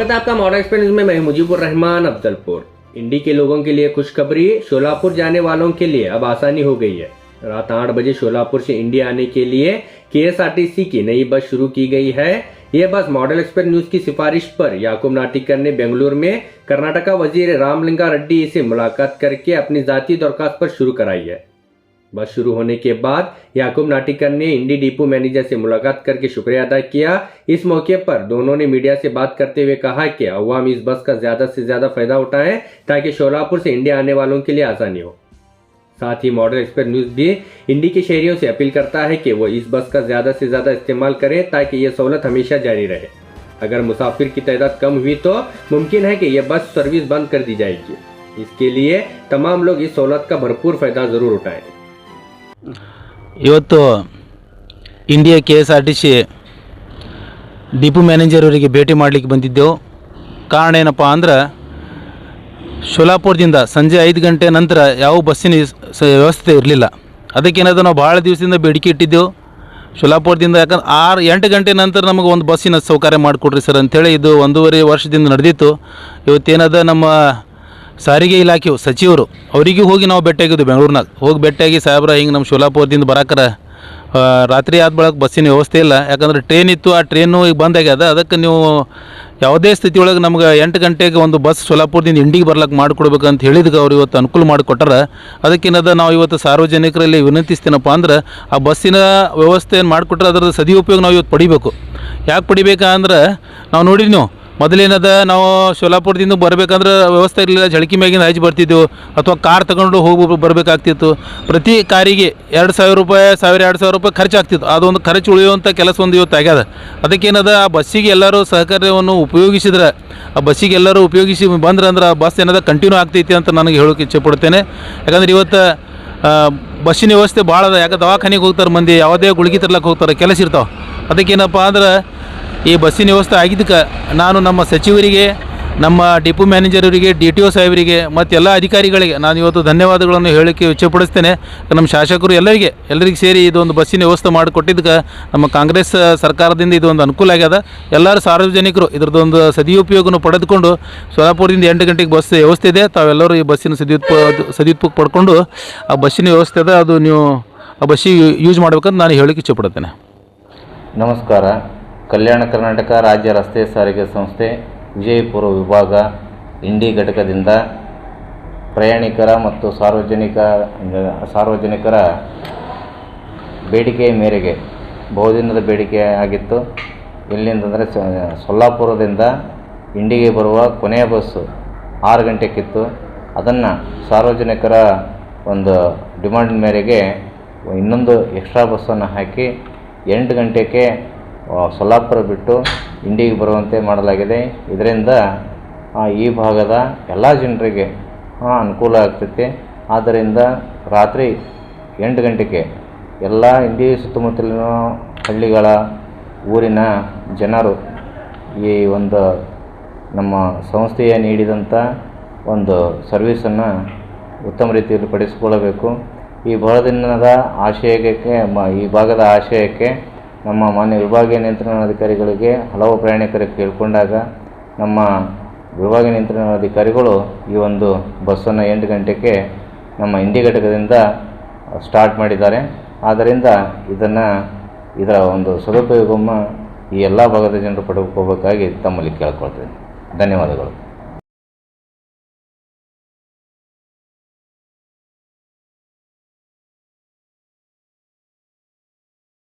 स्वागत है आपका मॉडर्न एक्सपीरियंस में। मैं मुजीबुर रहमान अफजलपुर। इंडी के लोगों के लिए खुशखबरी, शोलापुर जाने वालों के लिए अब आसानी हो गई है। रात 8 बजे शोलापुर से इंडी आने के लिए KSRTC की नई बस शुरू की गई है। यह बस मॉडल एक्सप्रेस न्यूज की सिफारिश पर याकूब नाटिकर ने बेंगलुरु में कर्नाटका वजीर रामलिंगा रेड्डी से मुलाकात करके अपनी जाती दरखास्त पर शुरू कराई है। बस शुरू होने के बाद याकूब नाटिकर ने इंडी डिपो मैनेजर से मुलाकात करके शुक्रिया अदा किया। इस मौके पर दोनों ने मीडिया से बात करते हुए कहा कि अवाम इस बस का ज्यादा से ज्यादा फायदा उठाएं ताकि शोलापुर से इंडिया आने वालों के लिए आसानी हो। साथ ही मॉडल एक्सप्रेस न्यूज भी इंडी के शहरियों से अपील करता है कि वो इस बस का ज्यादा से ज्यादा इस्तेमाल करें ताकि ये सहूलत हमेशा जारी रहे। अगर मुसाफिर की तादाद कम हुई तो मुमकिन है कि यह बस सर्विस बंद कर दी जाएगी। इसके लिए तमाम लोग इस सहूलत का भरपूर फायदा जरूर उठाएं। ಇವತ್ತು ಇಂಡಿಯಾ KSRTC ಡಿಪೋ ಮ್ಯಾನೇಜರ್ ಅವರಿಗೆ ಭೇಟಿ ಮಾಡಲಿಕ್ಕೆ ಬಂದಿದ್ದೆವು. ಕಾರಣ ಏನಪ್ಪ ಅಂದ್ರೆ ಶೋಲಾಪುರದಿಂದ ಸಂಜೆ 5 ಗಂಟೆ ನಂತರ ಯಾವ ಬಸ್ಸಿನ ವ್ಯವಸ್ಥೆ ಇರಲಿಲ್ಲ. ಅದಕ್ಕೇನಾದರೂ ನಾವು ಭಾಳ ದಿವಸದಿಂದ ಬೇಡಿಕೆ ಇಟ್ಟಿದ್ದೆವು ಶೋಲಾಪುರದಿಂದ. ಯಾಕಂದ್ರೆ 8 ಗಂಟೆ ನಂತರ ನಮಗೆ ಒಂದು ಬಸ್ಸಿನ ಸೌಕರ್ಯ ಮಾಡಿಕೊಡ್ರಿ ಸರ್ ಅಂಥೇಳಿ. ಇದು 1.5 ವರ್ಷದಿಂದ ನಡೆದಿತ್ತು. ಇವತ್ತೇನದ ನಮ್ಮ ಸಾರಿಗೆ ಇಲಾಖೆಯು ಸಚಿವರು ಅವರಿಗೂ ಹೋಗಿ ನಾವು ಭೇಟಿಯಾಗಿದ್ದು ಬೆಂಗಳೂರಿನಾಗ. ಹೋಗಿ ಭೇಟಿಯಾಗಿ ಸಾಹೇಬ್ರ ಹಿಂಗೆ ನಮ್ಮ ಶೋಲಾಪುರದಿಂದ ಬರಾಕರ ರಾತ್ರಿ ಆದ ಬಳಕ ಬಸ್ಸಿನ ವ್ಯವಸ್ಥೆ ಇಲ್ಲ. ಯಾಕಂದ್ರೆ ಟ್ರೈನ್ ಇತ್ತು, ಆ ಟ್ರೈನು ಈಗ ಬಂದಾಗ್ಯದ. ಅದಕ್ಕೆ ನೀವು ಯಾವುದೇ ಸ್ಥಿತಿಯೊಳಗೆ ನಮ್ಗೆ 8 ಗಂಟೆಗೆ ಒಂದು ಬಸ್ ಶೋಲಾಪುರದಿಂದ ಇಂಡಿಗೆ ಬರ್ಲಿಕ್ಕೆ ಮಾಡಿಕೊಡ್ಬೇಕಂತ ಹೇಳಿದ್ಕೆ ಅವ್ರು ಇವತ್ತು ಅನುಕೂಲ ಮಾಡಿಕೊಟ್ಟಾರ. ಅದಕ್ಕೇನದ ನಾವು ಇವತ್ತು ಸಾರ್ವಜನಿಕರಲ್ಲಿ ವಿನಂತಿಸ್ತೀನಪ್ಪ ಅಂದ್ರೆ ಆ ಬಸ್ಸಿನ ವ್ಯವಸ್ಥೆಯನ್ನು ಮಾಡಿಕೊಟ್ರೆ ಅದರ ಸದುಪಯೋಗ ನಾವು ಇವತ್ತು ಪಡಿಬೇಕು. ಯಾಕೆ ಪಡಿಬೇಕಂದ್ರೆ ನಾವು ನೋಡಿರಿ, ನೀವು ಮೊದಲೇನದ ನಾವು ಶೋಲಾಪುರದಿಂದ ಬರಬೇಕಂದ್ರೆ ವ್ಯವಸ್ಥೆ ಇರಲಿಲ್ಲ. ಝಳಕಿ ಮ್ಯಾಗಿಂದ ಹಚ್ಚಿ ಬರ್ತಿದ್ದೆವು ಅಥವಾ ಕಾರ್ ತಗೊಂಡು ಹೋಗಿ ಬರಬೇಕಾಗ್ತಿತ್ತು. ಪ್ರತಿ ಕಾರಿಗೆ 2,000 ರೂಪಾಯಿ 1,000-2,000 ರೂಪಾಯಿ ಖರ್ಚಾಗ್ತಿತ್ತು. ಅದೊಂದು ಖರ್ಚು ಉಳಿಯುವಂಥ ಕೆಲಸ ಒಂದು ಇವತ್ತು ಆಗ್ಯದ. ಅದಕ್ಕೇನದ ಆ ಬಸ್ಸಿಗೆ ಎಲ್ಲರೂ ಸಹಕಾರ್ಯವನ್ನು ಉಪಯೋಗಿಸಿದ್ರೆ, ಆ ಬಸ್ಸಿಗೆ ಎಲ್ಲರೂ ಉಪಯೋಗಿಸಿ ಬಂದ್ರೆ ಅಂದ್ರೆ ಆ ಬಸ್ ಏನದ ಕಂಟಿನ್ಯೂ ಆಗ್ತೈತಿ ಅಂತ ನನಗೆ ಹೇಳೋಕೆ ಇಚ್ಛೆ ಪಡ್ತೇನೆ. ಯಾಕಂದ್ರೆ ಇವತ್ತು ಬಸ್ಸಿನ ವ್ಯವಸ್ಥೆ ಭಾಳ ಅದ. ಯಾಕೆ ದವಾಖಾನೆಗೆ ಹೋಗ್ತಾರೆ ಮಂದಿ, ಯಾವುದೇ ಗುಳಿಗೆ ತರ್ಲಕ್ಕೆ ಹೋಗ್ತಾರೆ, ಕೆಲಸ ಇರ್ತಾವೆ. ಅದಕ್ಕೇನಪ್ಪ ಅಂದ್ರೆ ಈ ಬಸ್ಸಿನ ವ್ಯವಸ್ಥೆ ಆಗಿದ್ದಕ್ಕೆ ನಾನು ನಮ್ಮ ಸಚಿವರಿಗೆ, ನಮ್ಮ ಡಿಪೋ ಮ್ಯಾನೇಜರವರಿಗೆ, DTO ಸಾಹೇಬರಿಗೆ ಮತ್ತು ಎಲ್ಲ ಅಧಿಕಾರಿಗಳಿಗೆ ನಾನು ಇವತ್ತು ಧನ್ಯವಾದಗಳನ್ನು ಹೇಳೋಕ್ಕೆ ಇಚ್ಛೆಪಡಿಸ್ತೇನೆ. ನಮ್ಮ ಶಾಸಕರು ಎಲ್ಲರಿಗೆ ಸೇರಿ ಇದೊಂದು ಬಸ್ಸಿನ ವ್ಯವಸ್ಥೆ ಮಾಡಿಕೊಟ್ಟಿದ್ದಕ್ಕೆ ನಮ್ಮ ಕಾಂಗ್ರೆಸ್ ಸರ್ಕಾರದಿಂದ ಇದೊಂದು ಅನುಕೂಲ ಆಗ್ಯದ. ಎಲ್ಲರೂ ಸಾರ್ವಜನಿಕರು ಇದರದೊಂದು ಸದುಪಯೋಗವನ್ನು ಪಡೆದುಕೊಂಡು ಸೋಲಾಪುರದಿಂದ 8 ಗಂಟೆಗೆ ಬಸ್ ವ್ಯವಸ್ಥೆ ಇದೆ. ತಾವೆಲ್ಲರೂ ಈ ಬಸ್ಸಿನ ಸದುಪಯೋಗ ಪಡ್ಕೊಂಡು ಆ ಬಸ್ಸಿನ ವ್ಯವಸ್ಥೆ ಅದ, ಅದು ನೀವು ಆ ಬಸ್ಸಿಗೆ ಯೂಸ್ ಮಾಡ್ಬೇಕಂತ ನಾನು ಹೇಳೋಕ್ಕೆ ಇಚ್ಛೆಪಡ್ತೇನೆ. ನಮಸ್ಕಾರ. ಕಲ್ಯಾಣ ಕರ್ನಾಟಕ ರಾಜ್ಯ ರಸ್ತೆ ಸಾರಿಗೆ ಸಂಸ್ಥೆ ವಿಜಯಪುರ ವಿಭಾಗ ಇಂಡಿ ಘಟಕದಿಂದ ಪ್ರಯಾಣಿಕರ ಮತ್ತು ಸಾರ್ವಜನಿಕರ ಬೇಡಿಕೆಯ ಮೇರೆಗೆ ಬಹುದಿನದ ಬೇಡಿಕೆ ಆಗಿತ್ತು. ಎಲ್ಲಿಂದಂದರೆ ಸೊಲ್ಲಾಪುರದಿಂದ ಇಂಡಿಗೆ ಬರುವ ಕೊನೆಯ ಬಸ್ಸು 6 ಗಂಟೆಗಿತ್ತು. ಅದನ್ನು ಸಾರ್ವಜನಿಕರ ಒಂದು ಡಿಮಾಂಡ್ ಮೇರೆಗೆ ಇನ್ನೊಂದು ಎಕ್ಸ್ಟ್ರಾ ಬಸ್ಸನ್ನು ಹಾಕಿ 8 ಗಂಟೆಗೆ ಸೊಲ್ಲಾಪುರ ಬಿಟ್ಟು ಇಂಡಿಗೆ ಬರುವಂತೆ ಮಾಡಲಾಗಿದೆ. ಇದರಿಂದ ಈ ಭಾಗದ ಎಲ್ಲ ಜನರಿಗೆ ಅನುಕೂಲ ಆಗ್ತೈತೆ. ಆದ್ದರಿಂದ ರಾತ್ರಿ 8 ಗಂಟೆಗೆ ಎಲ್ಲ ಇಂಡಿ ಸುತ್ತಮುತ್ತಲಿನ ಹಳ್ಳಿಗಳ ಊರಿನ ಜನರು ಈ ಒಂದು ನಮ್ಮ ಸಂಸ್ಥೆಯ ನೀಡಿದಂಥ ಒಂದು ಸರ್ವಿಸನ್ನು ಉತ್ತಮ ರೀತಿಯಲ್ಲಿ ಪಡಿಸಿಕೊಳ್ಳಬೇಕು. ಈ ಬಹುದಿನದ ಆಶಯಕ್ಕೆ ಈ ಭಾಗದ ಆಶಯಕ್ಕೆ ನಮ್ಮ ಮಾನ್ಯ ವಿಭಾಗೀಯ ನಿಯಂತ್ರಣಾಧಿಕಾರಿಗಳಿಗೆ ಹಲವು ಪ್ರಯಾಣಿಕರಿಗೆ ಕೇಳಿಕೊಂಡಾಗ ನಮ್ಮ ವಿಭಾಗೀಯ ನಿಯಂತ್ರಣಾಧಿಕಾರಿಗಳು ಈ ಒಂದು ಬಸ್ಸನ್ನು 8 ಗಂಟೆಗೆ ನಮ್ಮ ಇಂಡಿ ಘಟಕದಿಂದ ಸ್ಟಾರ್ಟ್ ಮಾಡಿದ್ದಾರೆ. ಆದ್ದರಿಂದ ಇದರ ಒಂದು ಸದುಪಯೋಗವನ್ನು ಈ ಎಲ್ಲ ಭಾಗದ ಜನರು ಪಡೆದುಕೋಬೇಕಾಗಿ ತಮ್ಮಲ್ಲಿ ಕೇಳ್ಕೊಳ್ತೇನೆ. ಧನ್ಯವಾದಗಳು.